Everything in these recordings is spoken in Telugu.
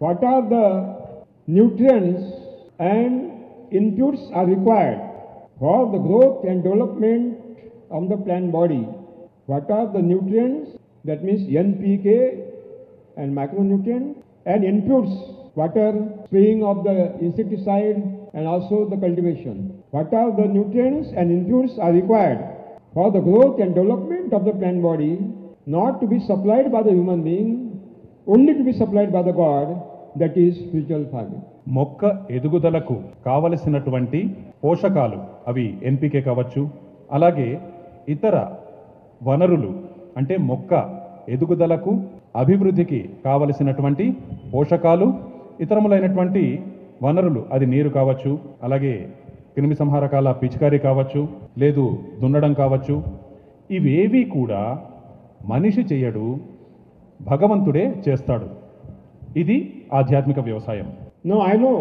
What are the nutrients and inputs are required for the growth and development of the plant body? What are the nutrients, that means NPK and macronutrient, and inputs, water, spraying of the insecticide and also the cultivation. What are the nutrients and inputs are required for the growth and development of the plant body, not to be supplied by the human being, only to be supplied by the God, that is spiritual farming. మొక్క ఎదుగుదలకు కావలసినటువంటి పోషకాలు అవి ఎన్పికే కావచ్చు, అలాగే ఇతర వనరులు అంటే మొక్క ఎదుగుదలకు అభివృద్ధికి కావలసినటువంటి పోషకాలు, ఇతరములైనటువంటి వనరులు, అది నీరు కావచ్చు, అలాగే క్రిమి సంహారకాల పిచికారీ కావచ్చు, లేదు దున్నడం కావచ్చు, ఇవేవి కూడా మనిషి చేయడు, భగవంతుడే చేస్తాడు. ఇది ఆధ్యాత్మిక వ్యవసాయం. Now I know,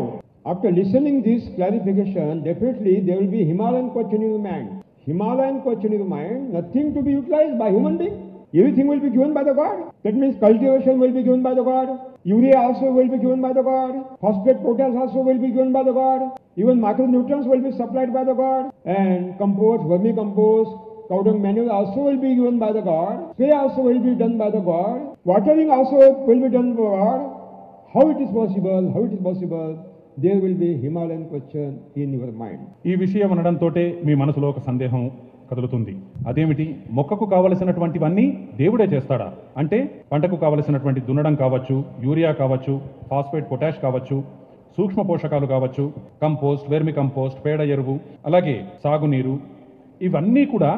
after listening this clarification, definitely there will be Himalayan question in the mind. Himalayan question in the mind, nothing to be utilized by human being. Everything will be given by the God. That means cultivation will be given by the God. Urea also will be given by the God. Phosphate, potash also will be given by the God. Even macronutrients will be supplied by the God. And compost, vermicompost, cow dung manure also will be given by the God. Spray also will be done by the God. Watering also will be done by God. How it is possible? How it is possible? There will be Himalayan question in your mind. ఈ విషయం అనడంతోటే మీ మనసులో ఒక సందేహం కదులుతుంది. అదేమిటి, మొక్కకు కావలసినటువంటివన్నీ దేవుడే చేస్తాడా? అంటే పంటకు కావలసినటువంటి దున్నడం కావచ్చు, యూరియా కావచ్చు, ఫాస్ఫేట్, పొటాష్ కావచ్చు, సూక్ష్మ పోషకాలు కావచ్చు, కంపోస్ట్, వెర్మి కంపోస్ట్, పేడ ఎరువు, అలాగే సాగునీరు, ఇవన్నీ కూడా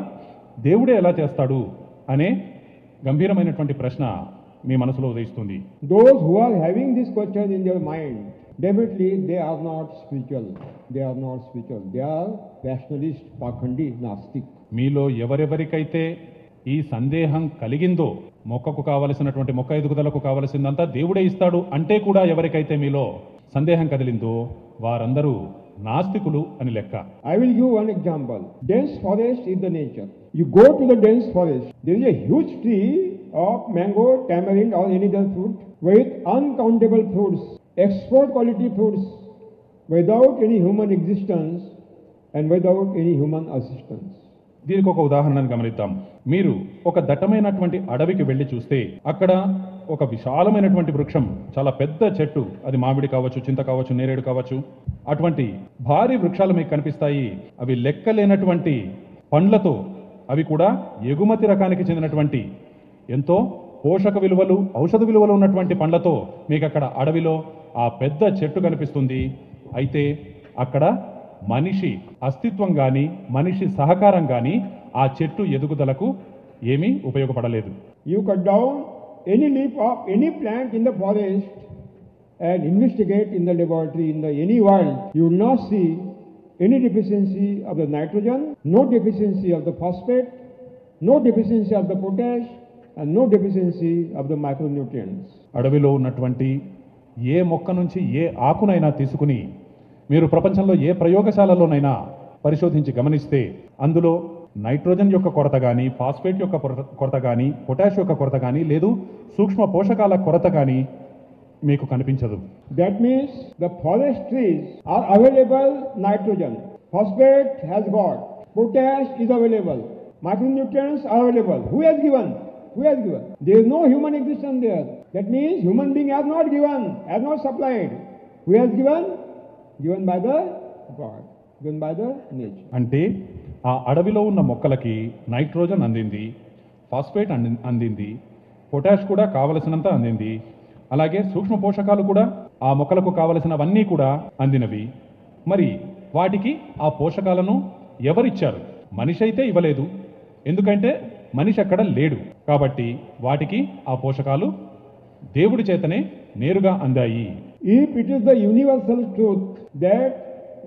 దేవుడే ఎలా చేస్తాడు అనే గంభీరమైనటువంటి ప్రశ్న మీ మనసులో ఉదయిస్తుంది. Those who are having this question in their mind, definitely they are not spiritual. They are not spiritual. They are rationalist, pakhandi, nastic. మీలో ఎవరెవరికైతే ఈ సందేహం కలిగిందో, మొక్కకు కావలసినటువంటి మొక్క ఎదుగుదలకు కావలసిందంతా దేవుడే ఇస్తాడు అంటే కూడా ఎవరికైతే మీలో సందేహం కదిలిందో వారందరూ నాస్తికులు అని లెక్క. I will give one example. Dense forest is the nature. You go to the dense forest. There is a huge tree of mango, tamarind or any other fruit with uncountable fruits, export quality fruits, without any human existence and without any human assistance. దీనికి ఒక ఉదాహరణను గమనిద్దాం. మీరు ఒక దట్టమైనటువంటి అడవికి వెళ్ళి చూస్తే అక్కడ ఒక విశాలమైనటువంటి వృక్షం, చాలా పెద్ద చెట్టు, అది మామిడి కావచ్చు, చింత కావచ్చు, నేరేడు కావచ్చు, అటువంటి భారీ వృక్షాలు మీకు కనిపిస్తాయి. అవి లెక్కలేనటువంటి పండ్లతో, అవి కూడా ఎగుమతి రకానికి చెందినటువంటి ఎంతో పోషక విలువలు, ఔషధ విలువలు ఉన్నటువంటి పండ్లతో మీకు అక్కడ అడవిలో ఆ పెద్ద చెట్టు కనిపిస్తుంది. అయితే అక్కడ మనిషి అస్తిత్వం కానీ, మనిషి సహకారం కానీ ఆ చెట్టు ఎదుగుదలకు ఏమీ ఉపయోగపడలేదు. You cut down any leaf of any plant in the forest and investigate in the laboratory, in the any world, you will not see any deficiency of the nitrogen, no deficiency of the phosphate, no deficiency of the potash, and no deficiency of the micronutrients. అడవిలో ఉన్నటువంటి ఏ మొక్క నుంచి ఏ ఆకునైనా తీసుకుని మీరు ప్రపంచంలో ఏ ప్రయోగశాలలోనైనా పరిశోధించి గమనిస్తే అందులో నైట్రోజన్ యొక్క కొరత కానీ, ఫాస్ఫేట్ యొక్క కొరత కానీ, పొటాష్ యొక్క కొరత కానీ, లేదు సూక్ష్మ పోషకాల కొరత కానీ మీకు కనిపించదు. That means the forest trees are available nitrogen, phosphate has got, potash is available, micronutrients are available. Who has given? Who has given? There is no human existence there. That means human being has not given, has not supplied. Who has given? Given by the God, given by the nature. అంటే ఆ అడవిలో ఉన్న మొక్కలకి నైట్రోజన్ అందింది, ఫాస్ఫేట్ అందింది, పొటాష్ కూడా కావలసినంత అందింది, అలాగే సూక్ష్మ పోషకాలు కూడా ఆ మొక్కలకు కావలసినవన్నీ కూడా అందినవి. మరి వాటికి ఆ పోషకాలను ఎవరిచ్చారు? మనిషి అయితే ఇవ్వలేదు, ఎందుకంటే మనిషి అక్కడ లేడు. కాబట్టి వాటికి ఆ పోషకాలు దేవుడి చేతనే నేరుగా అందాయి. If it is the universal truth that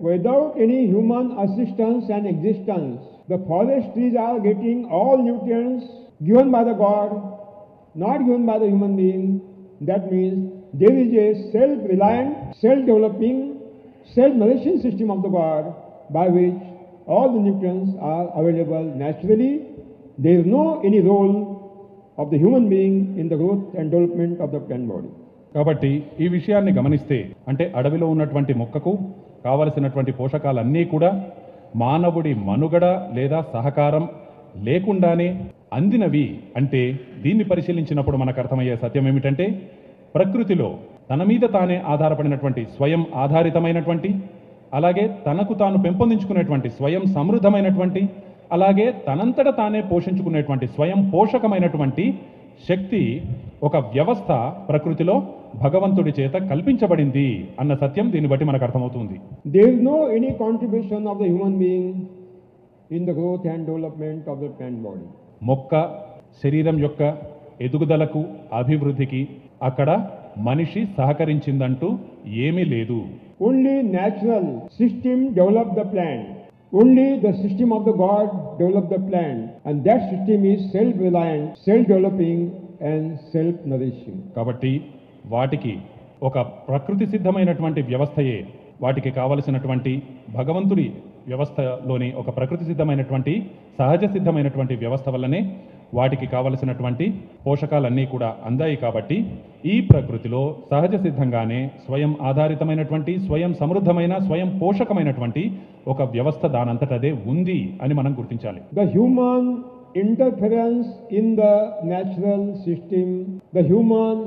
without any human assistance and existence, the forest trees are getting all nutrients given by the God, not given by the human being, that means there is a self-reliant, self-developing, self-nourishing system of the God by which all the nutrients are available naturally. There is no any role of the human being in the growth and development of the plant body. కాబట్టి ఈ విషయాన్ని గమనిస్తే అంటే అడవిలో ఉన్నటువంటి మొక్కకు కావలసినటువంటి పోషకాలన్నీ కూడా మానవుడి మనుగడ లేదా సహకారం లేకుండానే అందినవి అంటే దీన్ని పరిశీలించినప్పుడు మనకు అర్థమయ్యే సత్యం ఏమిటంటే ప్రకృతిలో తన మీద తానే ఆధారపడినటువంటి స్వయం ఆధారితమైనటువంటి అలాగే తనకు తాను పెంపొందించుకునేటువంటి స్వయం సమృద్ధమైనటువంటి అలాగే తనంతట తానే పోషించుకునేటువంటి స్వయం పోషకమైనటువంటి శక్తి ఒక వ్యవస్థ ప్రకృతిలో భగవంతుడి చేత కల్పించబడింది అన్న సత్యం దీన్ని బట్టి మనకు అర్థమవుతుంది. There is no any contribution of the human being in the growth and development of the plant body. మొక్క శరీరం యొక్క ఎదుగుదలకు అభివృద్ధికి అక్కడ మనిషి సహకరించిందంటూ ఏమీ లేదు. Only natural system developed the plant. Only the system of the God developed the plant, and that system is self-reliant, self-developing and self-nourishing. కాబట్టి వాటికి ఒక ప్రకృతి సిద్ధమైనటువంటి వ్యవస్థయే వాటికి కావలసినటువంటి భగవంతుడి వ్యవస్థలోని ఒక ప్రకృతి సిద్ధమైనటువంటి సహజ సిద్ధమైనటువంటి వ్యవస్థ వల్లనే వాటికి కావలసినటువంటి పోషకాలన్నీ కూడా అందాయి. కాబట్టి ఈ ప్రకృతిలో సహజ సిద్ధంగానే స్వయం ఆధారితమైనటువంటి స్వయం సమృద్ధమైన స్వయం పోషకమైనటువంటి ఒక వ్యవస్థ దానంతటదే ఉంది అని మనం గుర్తించాలి. The human interference in the natural system, the human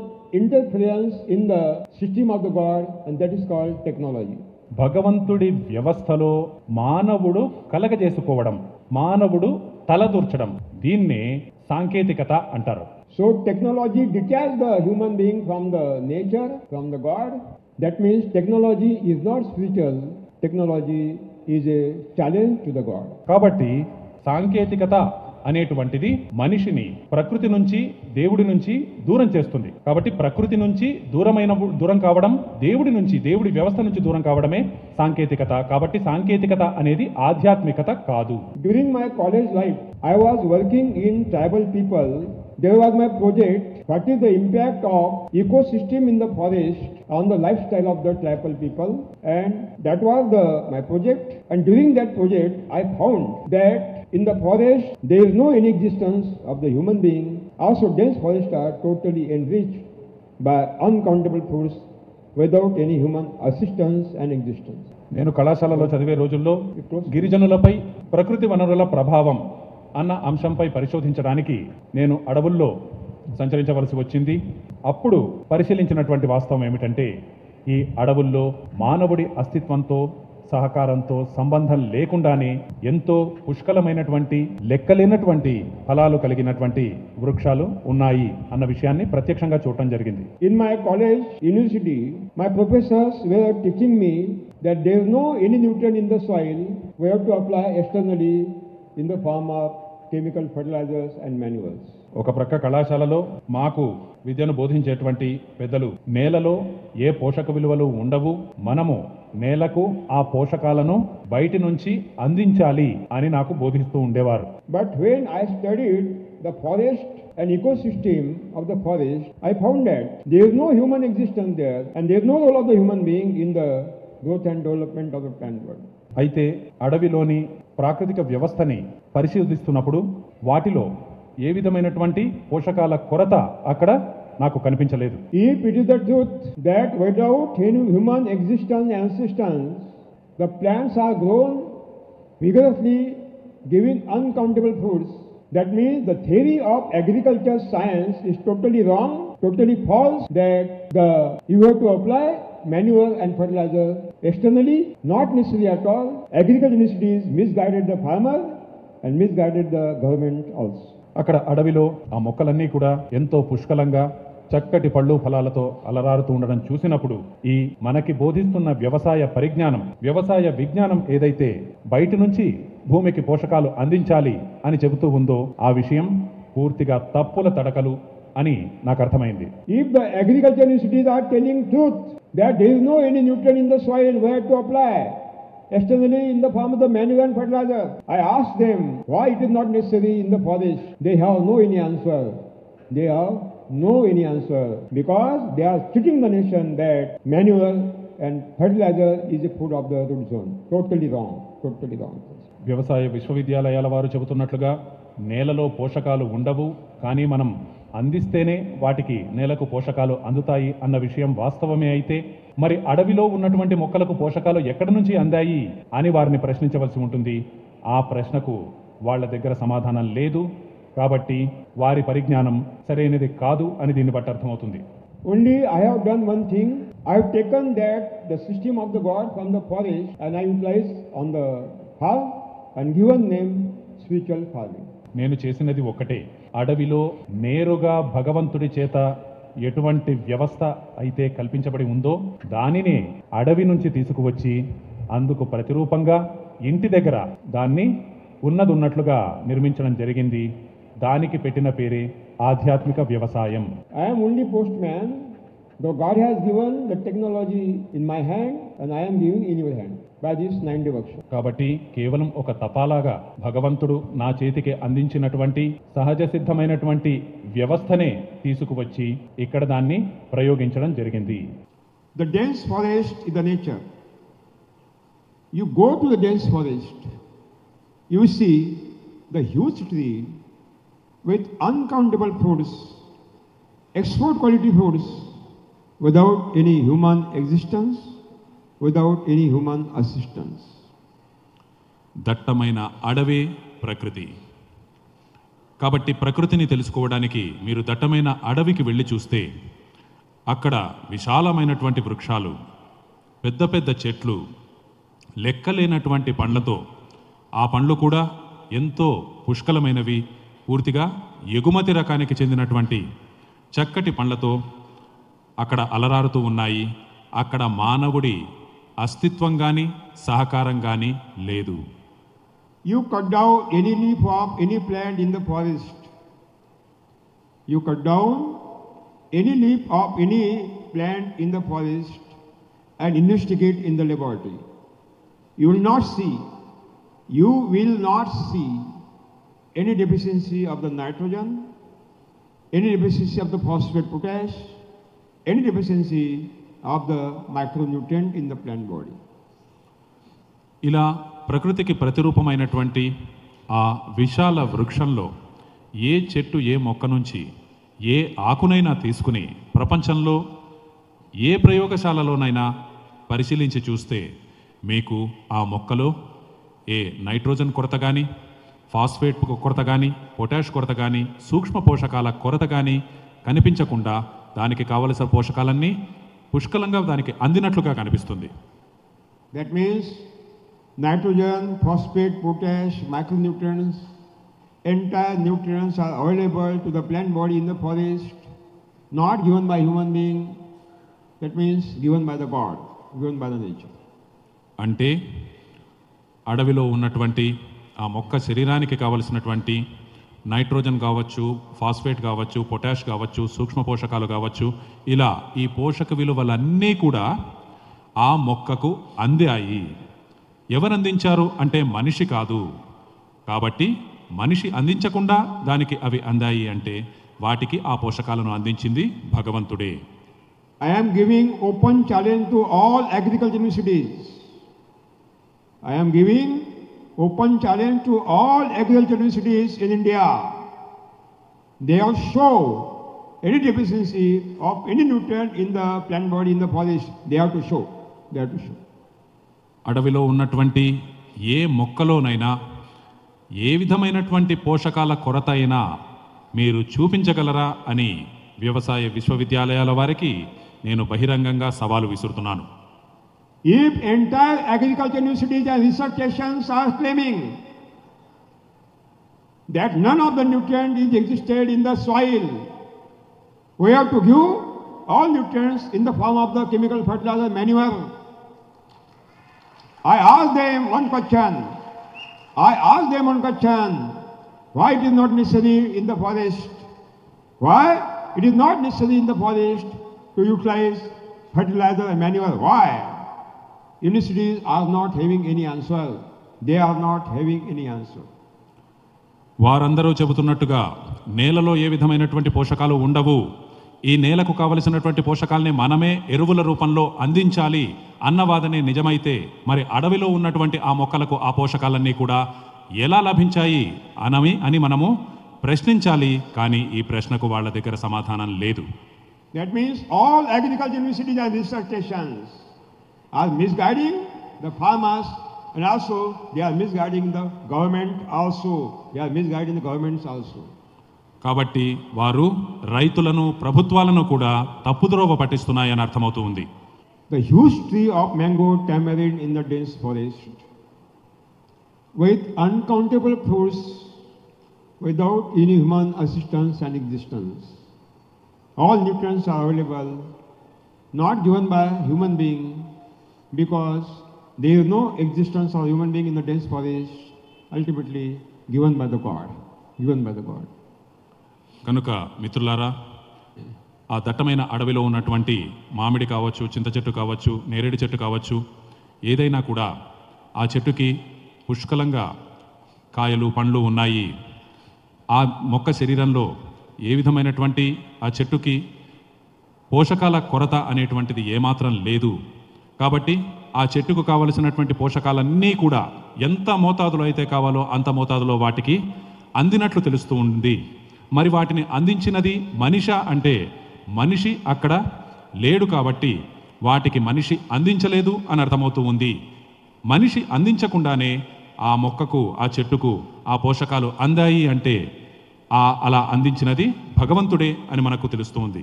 interference in the system of the God, and that is called technology. భగవంతుడి వ్యవస్థలో మానవుడు కలగజేసుకోవడం, మానవుడు తలదూర్చడం, దీన్నే సాంకేతికత అంటారు. So technology detaches the human being from the nature, from the God. That means technology is not spiritual. Technology is a challenge to the God. కాబట్టి సాంకేతికత అనేటువంటిది మనిషిని ప్రకృతి నుంచి దేవుడి నుంచి దూరం చేస్తుంది. కాబట్టి ప్రకృతి నుంచి దూరం కావడం, దేవుడి నుంచి దేవుడి వ్యవస్థ నుంచి దూరం కావడమే సాంకేతికత. కాబట్టి సాంకేతికత అనేది ఆధ్యాత్మికత కాదు. During my college life, I was working in tribal people. There was my project. What is the impact of ecosystem in the forest on the lifestyle of the tribal people? And that was my project. And during that project, I found that in the forest, there is no any existence of the human being. Also, dense forests are totally enriched by uncountable fruits without any human assistance and existence. నేను కళాశాలలో చదివే రోజుల్లో గిరిజనులపై ప్రకృతి వనరుల ప్రభావం అన్న అంశంపై పరిశోధించడానికి నేను అడవుల్లో సంచరించవలసి వచ్చింది. అప్పుడు పరిశీలించినటువంటి వాస్తవం ఏమిటంటే ఈ అడవుల్లో మానవుడి అస్తిత్వంతో సహకారంతో సంబంధం లేకుండానే ఎంతో పుష్కలమైనటువంటి లెక్కలేనటువంటి ఫలాలు కలిగినటువంటి వృక్షాలు ఉన్నాయి అన్న విషయాన్ని ప్రత్యక్షంగా చూడటం జరిగింది. In my college, university, my professors were teaching me that there is no any nutrient in the soil. We have to apply externally in the form of chemical fertilizers and manures. ఒక ప్రక్క కళాశాలలో మాకు విద్యను బోధించేటువంటి పెద్దలు నేలలో ఏ పోషక విలువలు ఉండవు, మనము నేలకు ఆ పోషకాలను బయటి నుంచి అందించాలి అని నాకు బోధిస్తూ ఉండేవారు. But when I studied the forest and ecosystem of the forest, I found that there is no human existence there, and there is no role of the human being in the growth and development of the plant world. అయితే అడవిలోని ప్రాకృతిక వ్యవస్థని పరిశీలిస్తున్నప్పుడు వాటిలో ఏ విధమైనటువంటి పోషకాల కొరత అక్కడ నాకు కనిపించలేదు. If it is the truth that without any human existence and assistance, the plants are grown vigorously, giving uncountable fruits, that means the theory of agriculture science is totally wrong, totally false, that you have to apply manure and fertilizer externally, not necessary at all. Agriculture universities misguided the farmer and misguided the government also. అక్కడ అడవిలో ఆ మొక్కలన్నీ కూడా ఎంతో పుష్కలంగా చక్కటి పళ్ళు ఫలాలతో అలరారుతూ ఉండడం చూసినప్పుడు ఈ మనకి బోధిస్తున్న వ్యవసాయ పరిజ్ఞానం, వ్యవసాయ విజ్ఞానం ఏదైతే బయట నుంచి భూమికి పోషకాలు అందించాలి అని చెబుతూ ఉందో ఆ విషయం పూర్తిగా తప్పుల తడకలు అని నాకు అర్థమైంది. If the agriculture universities are telling truth that there is no any nutrient in the soil where to apply externally in the form of the manure and fertilizer, I asked them why it is not necessary in the forest. They have no any answer. They have no any answer because they are cheating the nation that manure and fertilizer is a food of the root zone. Totally wrong. Totally wrong. వ్యవసాయ విశ్వవిద్యాలయాల వారు చెబుతున్నట్లుగా నేలలో పోషకాలు ఉండవు, కానీ మనం అందిస్తేనే వాటికి నేలకు పోషకాలు అందుతాయి అన్న విషయం వాస్తవమే అయితే మరి అడవిలో ఉన్నటువంటి మొక్కలకు పోషకాలు ఎక్కడి నుంచి అందాయి అని వారిని ప్రశ్నించవలసి ఉంటుంది. ఆ ప్రశ్నకు వాళ్ళ దగ్గర సమాధానం లేదు. కాబట్టి వారి పరిజ్ఞానం సరైనది కాదు అని దీన్ని బట్టి అర్థమవుతుంది. Only I have done one thing. I have taken that the system of the God from the forest and I utilized on the farm and given name spiritual farming. నేను చేసినది ఒక్కటే, అడవిలో నేరుగా భగవంతుడి చేత ఎటువంటి వ్యవస్థ అయితే కల్పించబడి ఉందో దానినే అడవి నుంచి తీసుకువచ్చి అందుకు ప్రతిరూపంగా ఇంటి దగ్గర దాన్ని ఉన్నట్లుగా నిర్మించడం జరిగింది. దానికి పెట్టిన పేరే ఆధ్యాత్మిక వ్యవసాయం. I am only postman, though God has given the technology in my hand and I am giving in your hand by this 9-day workshop. కాబట్టి కేవలం ఒక తపాలాగా భగవంతుడు నా చేతికి అందించినటువంటి సహజ సిద్ధమైనటువంటి వ్యవస్థనే తీసుకువచ్చి ఇక్కడ దాన్ని ప్రయోగించడం జరిగింది. The dense forest is the nature. You go to the dense forest, you see the huge tree with uncountable fruits, export quality fruits, without any human existence, without any human assistance. దట్టమైన అడవే ప్రకృతి. కాబట్టి ప్రకృతిని తెలుసుకోవడానికి మీరు దట్టమైన అడవికి వెళ్ళి చూస్తే అక్కడ విశాలమైనటువంటి వృక్షాలు, పెద్ద పెద్ద చెట్లు, లెక్కలేనటువంటి పండ్లతో, ఆ పండ్లు కూడా ఎంతో పుష్కలమైనవి, పూర్తిగా ఎగుమతి రకానికి చెందినటువంటి చక్కటి పండ్లతో అక్కడ అలరారుతూ ఉన్నాయి. అక్కడ మానవుడి అస్తిత్వం కానీ సహకారం కానీ లేదు. You cut down any leaf of any plant in the forest. You cut down any leaf of any plant in the forest and investigate in the laboratory. You will not see any deficiency of the nitrogen, any deficiency of the phosphate potash, any deficiency of the micronutrient in the plant body. ఇలా ప్రకృతికి ప్రతిరూపమైనటువంటి ఆ విశాల వృక్షంలో ఏ చెట్టు ఏ మొక్క నుంచి ఏ ఆకునైనా తీసుకుని ప్రపంచంలో ఏ ప్రయోగశాలలోనైనా పరిశీలించి చూస్తే మీకు ఆ మొక్కలో ఏ నైట్రోజన్ కొరత కానీ, ఫాస్ఫేట్ కొరత కానీ, పొటాష్ కొరత కానీ, సూక్ష్మ పోషకాల కొరత కానీ కనిపించకుండా దానికి కావలసిన పోషకాలన్నీ పుష్కలంగా దానికి అందినట్లుగా కనిపిస్తుంది. That means nitrogen, phosphate, potash, micronutrients, entire nutrients are available to the plant body in the forest, not given by human being. That means given by the God, given by the nature. అంటే అడవిలో ఉన్నటువంటి ఆ మొక్క శరీరానికి కావలసినటువంటి నైట్రోజన్ కావచ్చు, ఫాస్ఫేట్ కావచ్చు, పొటాష్ కావచ్చు, సూక్ష్మ పోషకాలు కావచ్చు, ఇలా ఈ పోషక విలువలన్నీ కూడా ఆ మొక్కకు అందాయి. ఎవరు అందించారు అంటే మనిషి కాదు. కాబట్టి మనిషి అందించకుండా దానికి అవి అందాయి అంటే వాటికి ఆ పోషకాలను అందించింది భగవంతుడే. I am giving open challenge to all agriculture universities. I am giving open challenge to all agriculture universities in India. They all show any deficiency of any nutrient in the plant body in the forest. They have to show. They have to show. అడవిలో ఉన్నటువంటి ఏ మొక్కలోనైనా ఏ విధమైనటువంటి పోషకాల కొరత అయినా మీరు చూపించగలరా అని వ్యవసాయ విశ్వవిద్యాలయాల వారికి నేను బహిరంగంగా సవాలు విసురుతున్నాను. If entire agriculture universities and research stations are claiming that none of the nutrient is existed in the soil, we have to give all nutrients in the form of the chemical fertilizer manure. I ask them one question. Why it is not necessary in the forest? Why it is not necessary in the forest to utilize fertilizer and manure? Why? Universities are not having any answer. They are not having any answer. వారందరూ చెబుతున్నట్టుగా నేలలో ఏ విధమైనటువంటి పోషకాలు ఉండవు, ఈ నేలకు కావలసినటువంటి పోషకాలని మనమే ఎరువుల రూపంలో అందించాలి అన్నవాదనే నిజమైతే మరి అడవిలో ఉన్నటువంటి ఆ మొక్కలకు ఆ పోషకాలన్నీ కూడా ఎలా లభించాయి అని మనము ప్రశ్నించాలి, కానీ ఈ ప్రశ్నకు వాళ్ళ దగ్గర సమాధానం లేదు. That means all agriculture universities and research stations are misguiding the farmers, and also they are misguiding the government also. They are misguiding the governments also. కాబట్టి వారు రైతులను, ప్రభుత్వాలను కూడా తప్పుదోవ పట్టిస్తున్నాయని అర్థమవుతూ ఉంది. The huge tree of mango tamarind in the dense forest with uncountable fruits without any human assistance and existence. All nutrients are available, not given by human being, because there is no existence of human being in the dense forest, ultimately given by the God. కనుక మిత్రులారా, ఆ దట్టమైన అడవిలో ఉన్నటువంటి మామిడి కావచ్చు, చింత చెట్టు కావచ్చు, నేరేడు చెట్టు కావచ్చు, ఏదైనా కూడా ఆ చెట్టుకి పుష్కలంగా కాయలు, పండ్లు ఉన్నాయి. ఆ మొక్క శరీరంలో ఏ విధమైనటువంటి ఆ చెట్టుకి పోషకాల కొరత అనేటువంటిది ఏమాత్రం లేదు. కాబట్టి ఆ చెట్టుకు కావలసినటువంటి పోషకాలన్నీ కూడా ఎంత మోతాదులో అయితే కావాలో అంత మోతాదులో వాటికి అందినట్లు తెలుస్తూ ఉంది. మరి వాటిని అందించినది మనిషా అంటే మనిషి అక్కడ లేడు, కాబట్టి వాటికి మనిషి అందించలేదు అని అర్థమవుతూ ఉంది. మనిషి అందించకుండానే ఆ మొక్కకు, ఆ చెట్టుకు ఆ పోషకాలు అందాయి అంటే అలా అందించినది భగవంతుడే అని మనకు తెలుస్తూ ఉంది.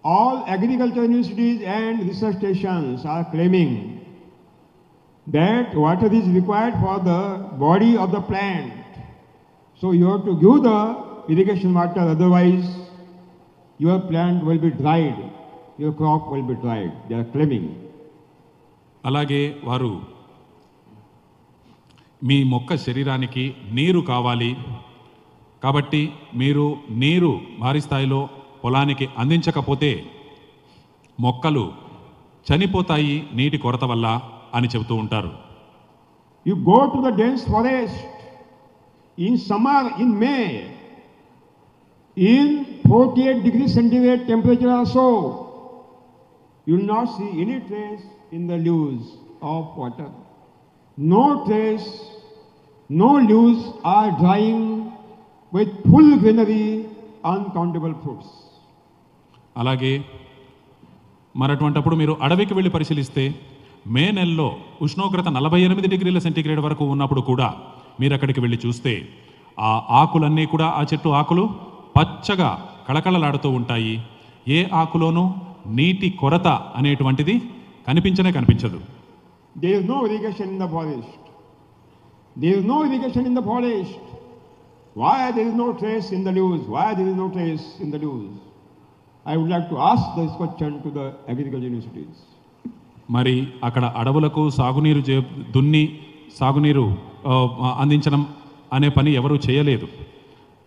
All agriculture universities and research stations are claiming that water is required for the body of the plant. So you have to give the irrigation water, otherwise your plant will be dried, your crop will be dried. They are claiming. అలాగే వారు మీ మొక్క శరీరానికి నీరు కావాలి, కాబట్టి మీరు నీరు భారీ స్థాయిలో పొలానికి అందించకపోతే మొక్కలు చనిపోతాయి నీటి కొరత వల్ల అని చెబుతూ ఉంటారు. You go to the dense forest in summer, in May, in 48 degrees centigrade temperature also, you will not see any trace in the leaves of water. No trace, no leaves are drying with full greenery, uncountable fruits. అలాగే మరటువంటప్పుడు మీరు అడవికి వెళ్ళి పరిశీలిస్తే మే నెలలో ఉష్ణోగ్రత 48 డిగ్రీల సెంటీగ్రేడ్ వరకు ఉన్నప్పుడు కూడా మీరు అక్కడికి వెళ్ళి చూస్తే ఆ ఆకులన్నీ కూడా, ఆ చెట్టు ఆకులు పచ్చగా కళకళలాడుతూ ఉంటాయి. ఏ ఆకులోనూ నీటి కొరత అనేటువంటిది కనిపించదు. There is no irrigation in the forest. There is no irrigation in the forest. Why there is no trace in the leaves? Why there is no trace in the leaves? I would like to ask this question to the agriculture universities. మరి అక్కడ అడవులకు సాగునీరు దున్ని సాగునీరు అందించడం అనే పని ఎవరూ చేయలేదు.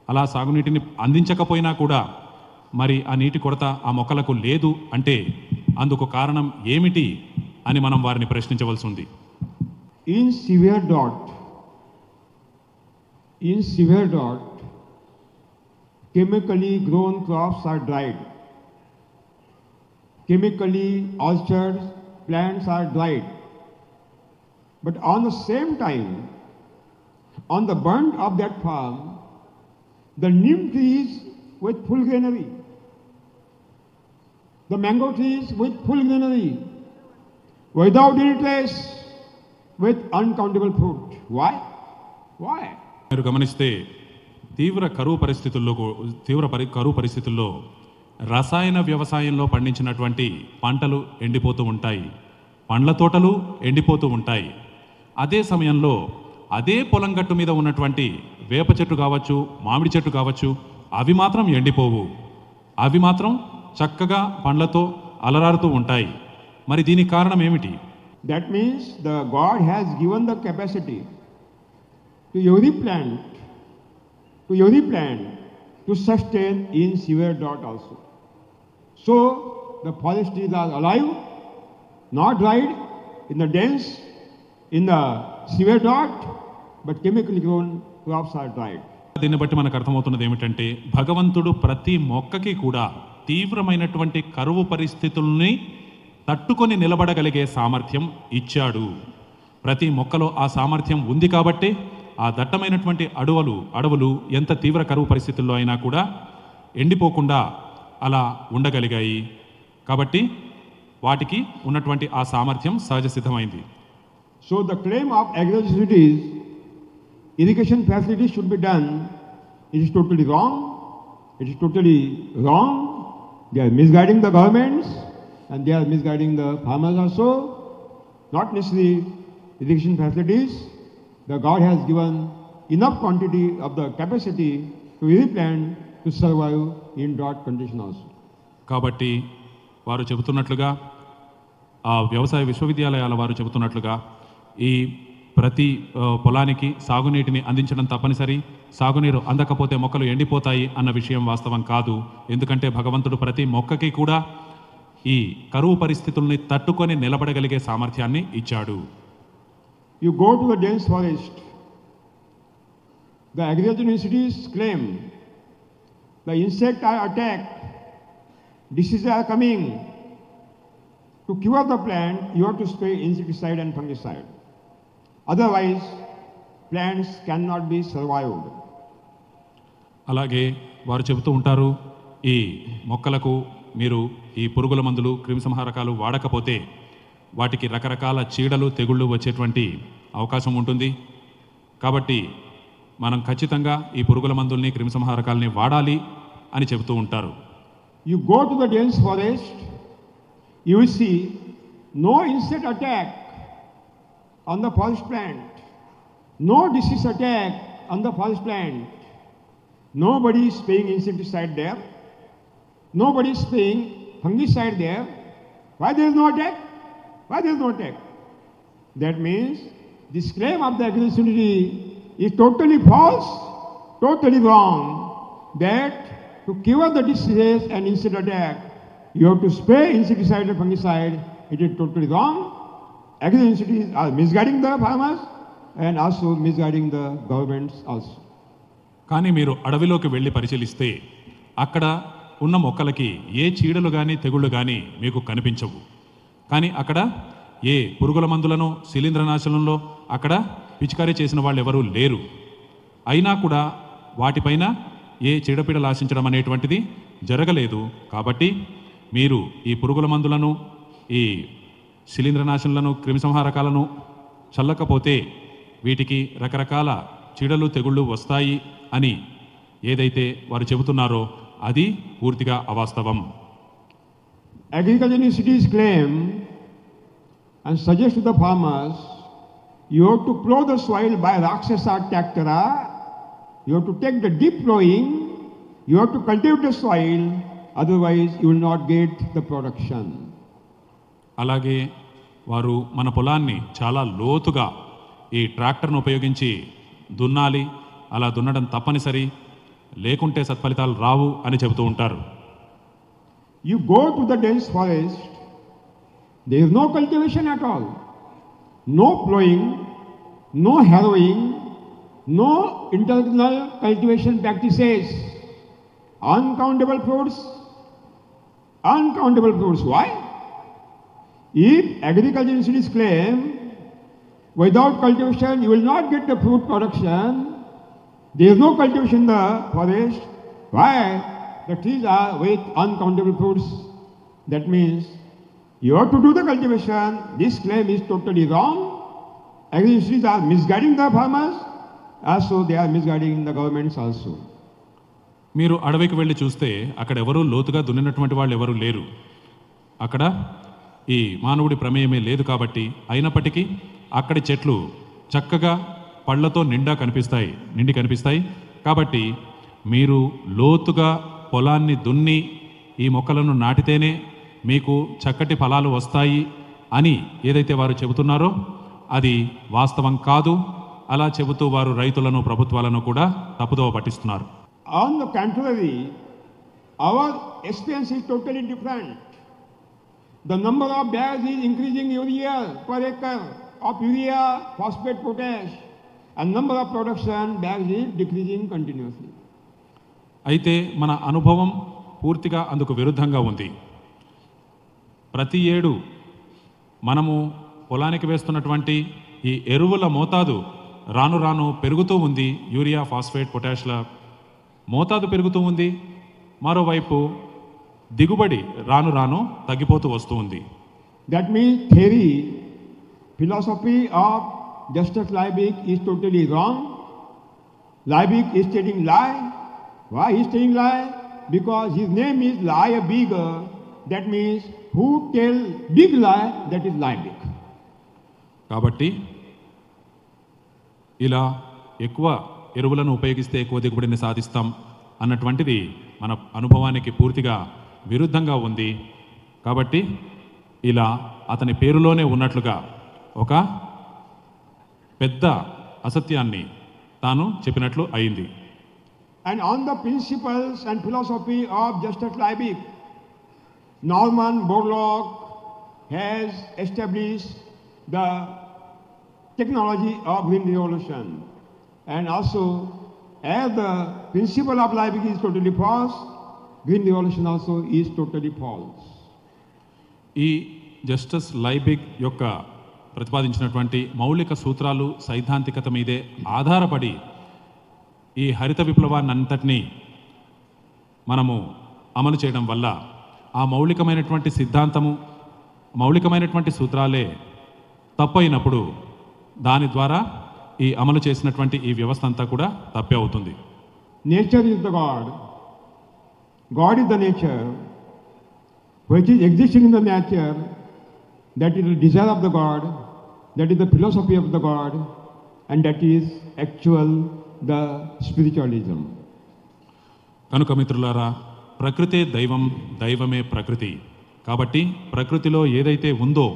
అలా సాగునీటిని అందించకపోయినా కూడా మరి ఆ నీటి కొరత ఆ మొక్కలకు లేదు అంటే అందుకు కారణం ఏమిటి అని మనం వారిని ప్రశ్నించవలసి ఉంది. In severe drought, chemically grown crops are dried. Chemically orchards, plants are dried. But on the same time, on the burnt of that farm, the neem trees with full greenery, the mango trees with full greenery, without any trace, with uncountable fruit. Why? మీరు గమనిస్తే తీవ్ర కరువు పరిస్థితుల్లో రసాయన వ్యవసాయంలో పండించినటువంటి పంటలు ఎండిపోతూ ఉంటాయి, పండ్ల తోటలు ఎండిపోతూ ఉంటాయి. అదే సమయంలో అదే పొలం గట్టు మీద ఉన్నటువంటి వేప చెట్టు కావచ్చు, మామిడి చెట్టు కావచ్చు, అవి మాత్రం ఎండిపోవు, అవి మాత్రం చక్కగా పండ్లతో అలరారుతూ ఉంటాయి. మరి దీనికి కారణం ఏమిటి? That means the God has given the capacity to every plant to sustain in severe drought also. So the forest trees are alive, not dried in the dense, in the severe drought, but chemically grown crops are dried. దీన్ని బట్టి మనకు అర్థమవుతున్నది ఏమిటంటే భగవంతుడు ప్రతి మొక్కకి కూడా తీవ్రమైనటువంటి కరువు పరిస్థితుల్ని తట్టుకొని నిలబడగలిగే సామర్థ్యం ఇచ్చాడు. ప్రతి మొక్కలో ఆ సామర్థ్యం ఉంది కాబట్టి ఆ దట్టమైనటువంటి అడవులు ఎంత తీవ్ర కరువు పరిస్థితుల్లో అయినా కూడా ఎండిపోకుండా అలా ఉండగలిగాయి. కాబట్టి వాటికి ఉన్నటువంటి ఆ సామర్థ్యం సహజ సిద్ధమైంది. So the claim of agricultural cities, irrigation facilities should be done, it is totally wrong. It is totally wrong. They are misguiding the governments and they are misguiding the farmers also. Not necessarily irrigation facilities. The God has given enough quantity of the capacity to irrigate land to survive in drought condition also. కాబట్టి వారు చెబుతున్నట్లుగా ఆ వ్యవసాయ విశ్వవిద్యాలయాల వారు చెబుతున్నట్లుగా ఈ ప్రతి పొలానికి సాగునీటిని అందించడం తప్పనిసరి. సాగునీరు అందకపోతే మొక్కలు ఎండిపోతాయి అన్న విషయం వాస్తవం కాదు. ఎందుకంటే భగవంతుడు ప్రతి మొక్కకి కూడా ఈ కరువు పరిస్థితుల్ని తట్టుకొని నిలబడగలిగే సామర్థ్యాన్ని ఇచ్చాడు. You go to the dense forest. The agricultural universities claim the insects are attacked, diseases are coming. To cure the plant, you have to spray insecticide and fungicide. Otherwise, plants cannot be survived. అలాగే వారు చెబుతూ ఉంటారు, ఈ మొక్కలకు మీరు ఈ పురుగుల మందులు క్రిమిసంహారకాలు వాడకపోతే వాటికి రకరకాల చీడలు తెగుళ్ళు వచ్చేటువంటి అవకాశం ఉంటుంది. కాబట్టి మనం ఖచ్చితంగా ఈ పురుగుల మందుల్ని క్రిమిసంహారకాలని వాడాలి అని చెబుతూ ఉంటారు. You go to the dense forest, you will see no insect attack on the forest plant, no disease attack on the forest plant. Nobody is spraying insecticide there, nobody is spraying fungicide there. Why there is no attack? Why there is no attack? That means this claim of the agricultural unity is totally false, totally wrong. That to cure the diseases and insect attack, you have to spray insecticide and fungicide. It is totally wrong. Agricultural institutes are misguiding the farmers and also misguiding the governments also. కానీ మీరు అడవిలోకి వెళ్ళి పరిశీలిస్తే అక్కడ ఉన్న మొక్కలకి ఏ చీడలు కానీ తెగుళ్ళు కానీ మీకు కనిపించవు. కానీ అక్కడ ఏ పురుగుల మందులను శిలీంద్రనాశనంలో అక్కడ పిచికారీ చేసిన వాళ్ళు ఎవరూ లేరు. అయినా కూడా వాటిపైన ఏ చీడపీడలు ఆశించడం అనేటువంటిది జరగలేదు. కాబట్టి మీరు ఈ పురుగుల మందులను ఈ శిలీంద్రనాశనలను క్రిమిసంహారకాలను చల్లకపోతే వీటికి రకరకాల చీడలు తెగుళ్ళు వస్తాయి అని ఏదైతే వారు చెబుతున్నారో అది పూర్తిగా అవాస్తవం. Agricultural universities claim and suggest to the farmers, you have to plow the soil by Rakshasa tractor, you have to take the deep plowing, you have to cultivate the soil, otherwise you will not get the production. అలాగే వారు మన పొలాన్ని చాలా లోతుగా ఈ ట్రాక్టర్ను ఉపయోగించి దున్నాలి, అలా దున్నడం తప్పనిసరి, లేకుంటే సత్ఫలితాలు రావు అని చెబుతూ ఉంటారు. You go to the dense forest, there is no cultivation at all, no plowing, no harrowing, no internal cultivation practices, uncountable fruits. Why? If agriculture institutes claim without cultivation you will not get the fruit production, there is no cultivation in the forest. Why? The trees are with uncountable fruits. That means you have to do the cultivation. This claim is totally wrong. Agriculture institutes are misguiding the farmers, also they are misguiding the governments also. మీరు అడవికి వెళ్ళి చూస్తే అక్కడ ఎవరూ లోతుగా దున్నినటువంటి వాళ్ళు ఎవరూ లేరు. అక్కడ ఈ మానవుడి ప్రమేయమే లేదు. కాబట్టి అయినప్పటికీ అక్కడి చెట్లు చక్కగా పళ్ళతో నిండి కనిపిస్తాయి. కాబట్టి మీరు లోతుగా పొలాన్ని దున్ని ఈ మొక్కలను నాటితేనే మీకు చక్కటి ఫలాలు వస్తాయి అని ఏదైతే వారు చెబుతున్నారో అది వాస్తవం కాదు. అలా చెబుతూ వారు రైతులను ప్రభుత్వాలను కూడా తప్పుదోవ పట్టిస్తున్నారు. On the contrary, our experience is totally different. The number of bags is increasing every year per acre of urea, phosphate, potash, and number of production bags is decreasing continuously. అయితే మన అనుభవం పూర్తిగా అందుకు విరుద్ధంగా ఉంది. ప్రతి ఏడు మనము పొలానికి వేస్తున్నటువంటి ఈ ఎరువుల మోతాదు రాను రాను పెరుగుతూ ఉంది. యూరియా, ఫాస్ఫేట్, పొటాష్ల మోతాదు పెరుగుతూ ఉంది. మరోవైపు దిగుబడి రాను రాను తగ్గిపోతూ వస్తూ ఉంది. That means theory, philosophy of Justus Liebig is totally wrong. Liebig is telling lie. Why he is telling lie? Because his name is Liebig. That means who tell big lie, that is Liebig. కాబట్టి ఇలా ఎక్కువ ఎరువులను ఉపయోగిస్తే ఎక్కువ దిగుబడిని సాధిస్తాం అన్నటువంటిది మన అనుభవానికి పూర్తిగా విరుద్ధంగా ఉంది. కాబట్టి ఇలా అతని పేరులోనే ఉన్నట్లుగా ఒక పెద్ద అసత్యాన్ని తాను చెప్పినట్లు అయింది. And on the principles and philosophy of Justus Liebig, Norman Borlaug has established the technology of Green Revolution. And also, as the principle of Liebig is totally false, Green Revolution also is totally false. ఈ జస్టిస్ లైబిగ్ యొక్క ప్రతిపాదించినటువంటి మౌలిక సూత్రాలు సైద్ధాంతికత మీదే ఆధారపడి ఈ హరిత విప్లవాన్నంతటినీ మనము అమలు చేయడం వల్ల ఆ మౌలికమైనటువంటి సిద్ధాంతము, మౌలికమైనటువంటి సూత్రాలే తప్పైనప్పుడు దాని ద్వారా ఈ అమలు చేసినటువంటి ఈ వ్యవస్థ అంతా కూడా తప్పే అవుతుంది. Nature is the God. God is the nature. Which is existing in the nature, that is the desire of the God, that is the philosophy of the God, and that is actual the spiritualism. కనుక మిత్రులారా, ప్రకృతే దైవం, దైవమే ప్రకృతి. కాబట్టి ప్రకృతిలో ఏదైతే ఉందో